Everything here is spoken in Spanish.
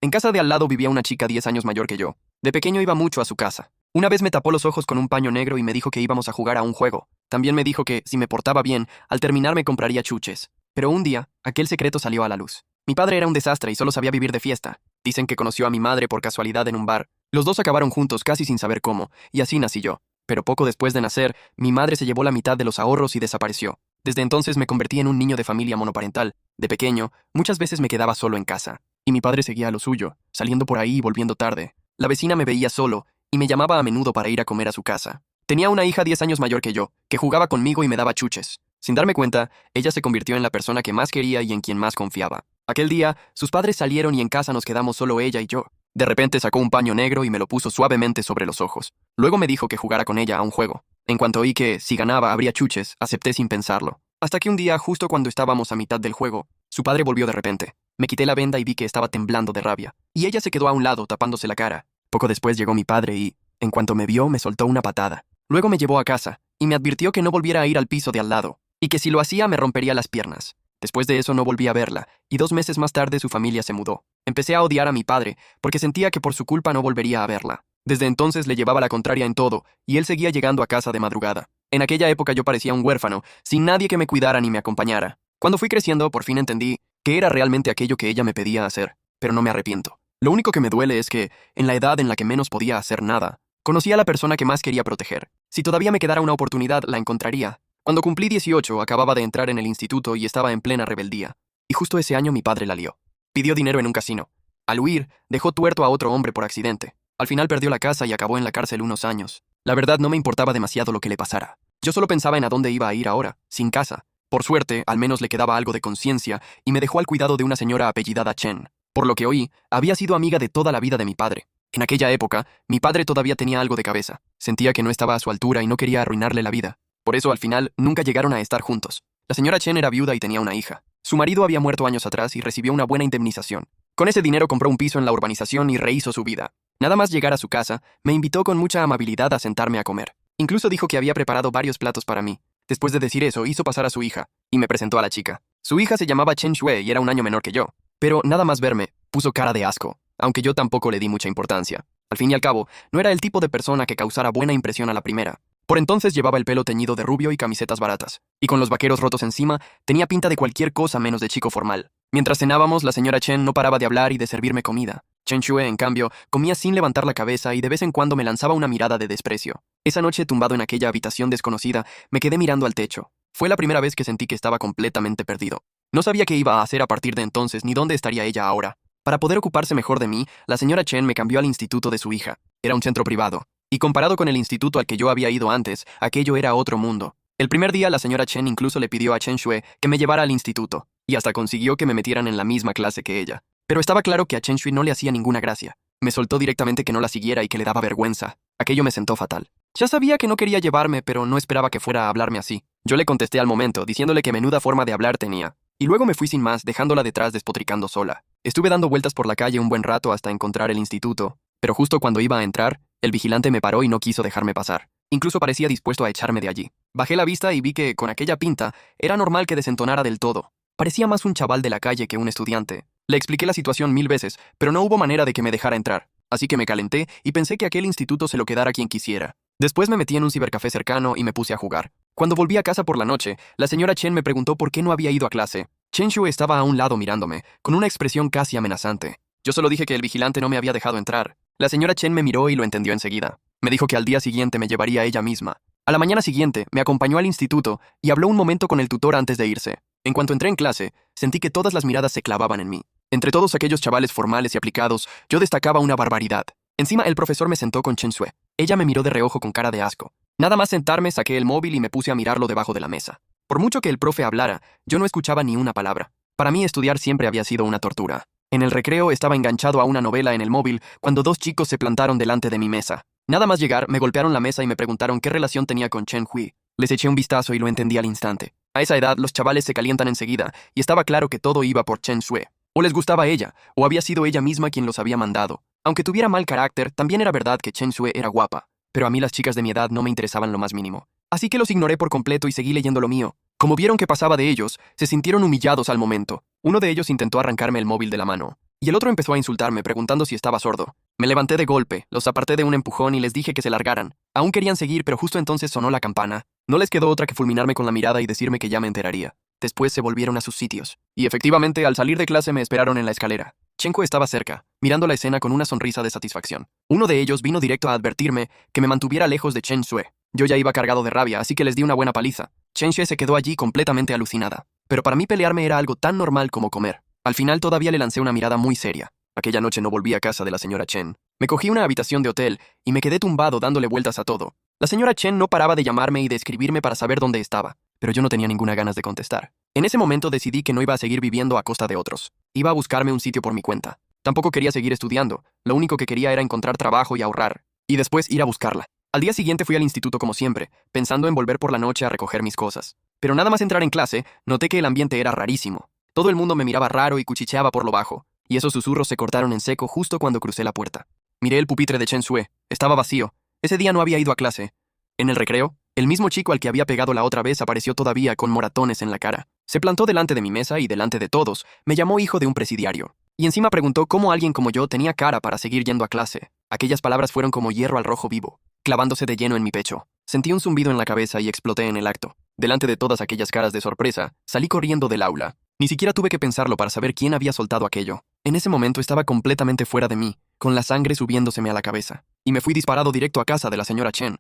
En casa de al lado vivía una chica 10 años mayor que yo. De pequeño iba mucho a su casa. Una vez me tapó los ojos con un paño negro y me dijo que íbamos a jugar a un juego. También me dijo que, si me portaba bien, al terminar me compraría chuches. Pero un día, aquel secreto salió a la luz. Mi padre era un desastre y solo sabía vivir de fiesta. Dicen que conoció a mi madre por casualidad en un bar. Los dos acabaron juntos casi sin saber cómo, y así nací yo. Pero poco después de nacer, mi madre se llevó la mitad de los ahorros y desapareció. Desde entonces me convertí en un niño de familia monoparental. De pequeño, muchas veces me quedaba solo en casa. Y mi padre seguía a lo suyo, saliendo por ahí y volviendo tarde. La vecina me veía solo, y me llamaba a menudo para ir a comer a su casa. Tenía una hija 10 años mayor que yo, que jugaba conmigo y me daba chuches. Sin darme cuenta, ella se convirtió en la persona que más quería y en quien más confiaba. Aquel día, sus padres salieron y en casa nos quedamos solo ella y yo. De repente sacó un paño negro y me lo puso suavemente sobre los ojos. Luego me dijo que jugara con ella a un juego. En cuanto oí que, si ganaba, habría chuches, acepté sin pensarlo. Hasta que un día, justo cuando estábamos a mitad del juego, su padre volvió de repente. Me quité la venda y vi que estaba temblando de rabia. Y ella se quedó a un lado, tapándose la cara. Poco después llegó mi padre y, en cuanto me vio, me soltó una patada. Luego me llevó a casa, y me advirtió que no volviera a ir al piso de al lado, y que si lo hacía me rompería las piernas. Después de eso no volví a verla, y 2 meses más tarde su familia se mudó. Empecé a odiar a mi padre, porque sentía que por su culpa no volvería a verla. Desde entonces le llevaba la contraria en todo, y él seguía llegando a casa de madrugada. En aquella época yo parecía un huérfano, sin nadie que me cuidara ni me acompañara. Cuando fui creciendo, por fin entendí que era realmente aquello que ella me pedía hacer, pero no me arrepiento. Lo único que me duele es que, en la edad en la que menos podía hacer nada, conocí a la persona que más quería proteger. Si todavía me quedara una oportunidad, la encontraría. Cuando cumplí 18, acababa de entrar en el instituto y estaba en plena rebeldía. Y justo ese año mi padre la lió. Pidió dinero en un casino. Al huir, dejó tuerto a otro hombre por accidente. Al final perdió la casa y acabó en la cárcel unos años. La verdad no me importaba demasiado lo que le pasara. Yo solo pensaba en a dónde iba a ir ahora, sin casa. Por suerte, al menos le quedaba algo de conciencia y me dejó al cuidado de una señora apellidada Chen. Por lo que oí, había sido amiga de toda la vida de mi padre. En aquella época, mi padre todavía tenía algo de cabeza. Sentía que no estaba a su altura y no quería arruinarle la vida. Por eso, al final, nunca llegaron a estar juntos. La señora Chen era viuda y tenía una hija. Su marido había muerto años atrás y recibió una buena indemnización. Con ese dinero compró un piso en la urbanización y rehizo su vida. Nada más llegar a su casa, me invitó con mucha amabilidad a sentarme a comer. Incluso dijo que había preparado varios platos para mí. Después de decir eso, hizo pasar a su hija, y me presentó a la chica. Su hija se llamaba Chen Xue y era un año menor que yo. Pero nada más verme, puso cara de asco, aunque yo tampoco le di mucha importancia. Al fin y al cabo, no era el tipo de persona que causara buena impresión a la primera. Por entonces llevaba el pelo teñido de rubio y camisetas baratas, y con los vaqueros rotos encima, tenía pinta de cualquier cosa menos de chico formal. Mientras cenábamos, la señora Chen no paraba de hablar y de servirme comida. Chen Xue, en cambio, comía sin levantar la cabeza y de vez en cuando me lanzaba una mirada de desprecio. Esa noche, tumbado en aquella habitación desconocida, me quedé mirando al techo. Fue la primera vez que sentí que estaba completamente perdido. No sabía qué iba a hacer a partir de entonces ni dónde estaría ella ahora. Para poder ocuparse mejor de mí, la señora Chen me cambió al instituto de su hija. Era un centro privado. Y comparado con el instituto al que yo había ido antes, aquello era otro mundo. El primer día, la señora Chen incluso le pidió a Chen Xue que me llevara al instituto, y hasta consiguió que me metieran en la misma clase que ella. Pero estaba claro que a Chen Xue no le hacía ninguna gracia. Me soltó directamente que no la siguiera y que le daba vergüenza. Aquello me sentó fatal. Ya sabía que no quería llevarme, pero no esperaba que fuera a hablarme así. Yo le contesté al momento, diciéndole que menuda forma de hablar tenía. Y luego me fui sin más, dejándola detrás despotricando sola. Estuve dando vueltas por la calle un buen rato hasta encontrar el instituto, pero justo cuando iba a entrar, el vigilante me paró y no quiso dejarme pasar. Incluso parecía dispuesto a echarme de allí. Bajé la vista y vi que, con aquella pinta, era normal que desentonara del todo. Parecía más un chaval de la calle que un estudiante. Le expliqué la situación 1000 veces, pero no hubo manera de que me dejara entrar. Así que me calenté y pensé que aquel instituto se lo quedara quien quisiera. Después me metí en un cibercafé cercano y me puse a jugar. Cuando volví a casa por la noche, la señora Chen me preguntó por qué no había ido a clase. Chen Xue estaba a un lado mirándome, con una expresión casi amenazante. Yo solo dije que el vigilante no me había dejado entrar. La señora Chen me miró y lo entendió enseguida. Me dijo que al día siguiente me llevaría ella misma. A la mañana siguiente, me acompañó al instituto y habló un momento con el tutor antes de irse. En cuanto entré en clase, sentí que todas las miradas se clavaban en mí. Entre todos aquellos chavales formales y aplicados, yo destacaba una barbaridad. Encima, el profesor me sentó con Chen Xue. Ella me miró de reojo con cara de asco. Nada más sentarme, saqué el móvil y me puse a mirarlo debajo de la mesa. Por mucho que el profe hablara, yo no escuchaba ni una palabra. Para mí, estudiar siempre había sido una tortura. En el recreo estaba enganchado a una novela en el móvil cuando 2 chicos se plantaron delante de mi mesa. Nada más llegar, me golpearon la mesa y me preguntaron qué relación tenía con Chen Hui. Les eché un vistazo y lo entendí al instante. A esa edad, los chavales se calientan enseguida, y estaba claro que todo iba por Chen Xue. O les gustaba ella, o había sido ella misma quien los había mandado. Aunque tuviera mal carácter, también era verdad que Chen Xue era guapa. Pero a mí las chicas de mi edad no me interesaban lo más mínimo. Así que los ignoré por completo y seguí leyendo lo mío. Como vieron que pasaba de ellos, se sintieron humillados al momento. Uno de ellos intentó arrancarme el móvil de la mano. y el otro empezó a insultarme preguntando si estaba sordo. Me levanté de golpe, los aparté de un empujón y les dije que se largaran. Aún querían seguir, pero justo entonces sonó la campana. No les quedó otra que fulminarme con la mirada y decirme que ya me enteraría. Después se volvieron a sus sitios. Y efectivamente, al salir de clase me esperaron en la escalera. Chenko estaba cerca, mirando la escena con una sonrisa de satisfacción. Uno de ellos vino directo a advertirme que me mantuviera lejos de Chen Xue. Yo ya iba cargado de rabia, así que les di una buena paliza. Chen Xue se quedó allí completamente alucinada. Pero para mí pelearme era algo tan normal como comer. Al final todavía le lancé una mirada muy seria. Aquella noche no volví a casa de la señora Chen. Me cogí una habitación de hotel y me quedé tumbado dándole vueltas a todo. La señora Chen no paraba de llamarme y de escribirme para saber dónde estaba, pero yo no tenía ninguna ganas de contestar. En ese momento decidí que no iba a seguir viviendo a costa de otros. Iba a buscarme un sitio por mi cuenta. Tampoco quería seguir estudiando. Lo único que quería era encontrar trabajo y ahorrar. Y después ir a buscarla. Al día siguiente fui al instituto como siempre, pensando en volver por la noche a recoger mis cosas. Pero nada más entrar en clase, noté que el ambiente era rarísimo. Todo el mundo me miraba raro y cuchicheaba por lo bajo, y esos susurros se cortaron en seco justo cuando crucé la puerta. Miré el pupitre de Chen Xue. Estaba vacío. Ese día no había ido a clase. En el recreo, el mismo chico al que había pegado la otra vez apareció todavía con moratones en la cara. Se plantó delante de mi mesa y delante de todos, me llamó hijo de un presidiario. Y encima preguntó cómo alguien como yo tenía cara para seguir yendo a clase. Aquellas palabras fueron como hierro al rojo vivo, clavándose de lleno en mi pecho. Sentí un zumbido en la cabeza y exploté en el acto. Delante de todas aquellas caras de sorpresa, salí corriendo del aula. Ni siquiera tuve que pensarlo para saber quién había soltado aquello. En ese momento estaba completamente fuera de mí, con la sangre subiéndoseme a la cabeza. Y me fui disparado directo a casa de la señora Chen.